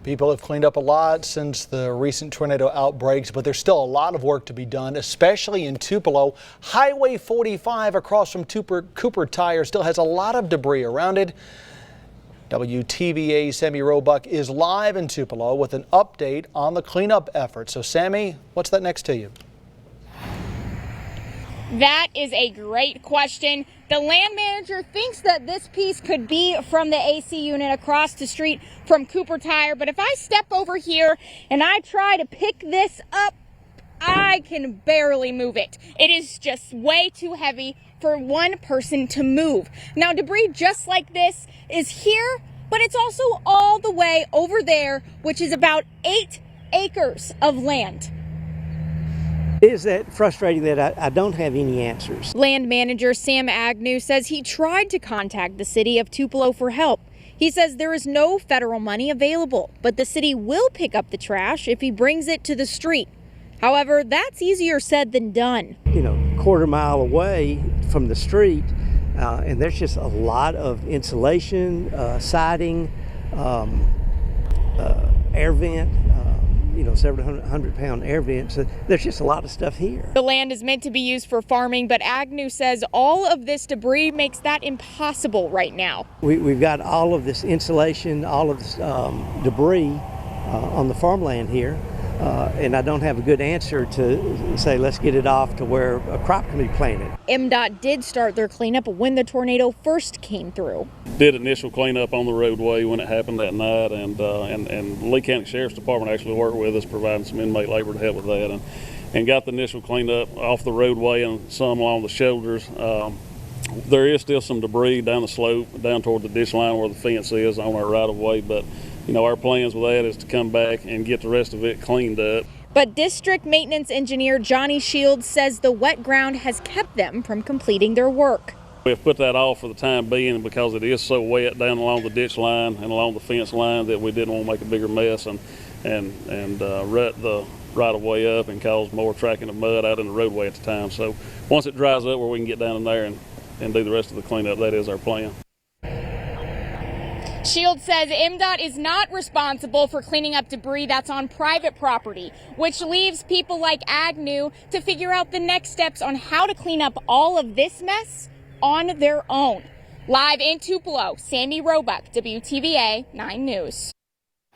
People have cleaned up a lot since the recent tornado outbreaks, but there's still a lot of work to be done, especially in Tupelo. Highway 45 across from Cooper Tire still has a lot of debris around it. WTVA's Sammy Roebuck is live in Tupelo with an update on the cleanup effort. So Sammy, what's that next to you? That is a great question. The land manager thinks that this piece could be from the AC unit across the street from Cooper Tire, but if I step over here and I try to pick this up, I can barely move it. It is just way too heavy for one person to move. Now, debris just like this is here, but it's also all the way over there, which is about 8 acres of land. Is that frustrating that I don't have any answers? Land manager Sam Agnew says he tried to contact the city of Tupelo for help. He says there is no federal money available, but the city will pick up the trash if he brings it to the street. However, that's easier said than done. You know, quarter-mile away from the street, and there's just a lot of insulation, siding, air vent, several hundred-pound air vent. So there's just a lot of stuff here. The land is meant to be used for farming, but Agnew says all of this debris makes that impossible right now. We've got all of this insulation, all of this debris on the farmland here. And I don't have a good answer to say let's get it off to where a crop can be planted. MDOT did start their cleanup when the tornado first came through. Did initial cleanup on the roadway when it happened that night, and Lee County Sheriff's Department actually worked with us, providing some inmate labor to help with that, and got the initial cleanup off the roadway and some along the shoulders. There is still some debris down the slope, down toward the ditch line where the fence is on our right of way, but our plans with that is to come back and get the rest of it cleaned up. But District Maintenance Engineer Johnny Shields says the wet ground has kept them from completing their work. We've put that off for the time being because it is so wet down along the ditch line and along the fence line that we didn't want to make a bigger mess and rut the right of way up and cause more tracking of mud out in the roadway at the time. So once it dries up where we can get down in there and do the rest of the cleanup, that is our plan. Shields says MDOT is not responsible for cleaning up debris that's on private property, which leaves people like Agnew to figure out the next steps on how to clean up all of this mess on their own. Live in Tupelo, Sammy Roebuck, WTVA 9 News.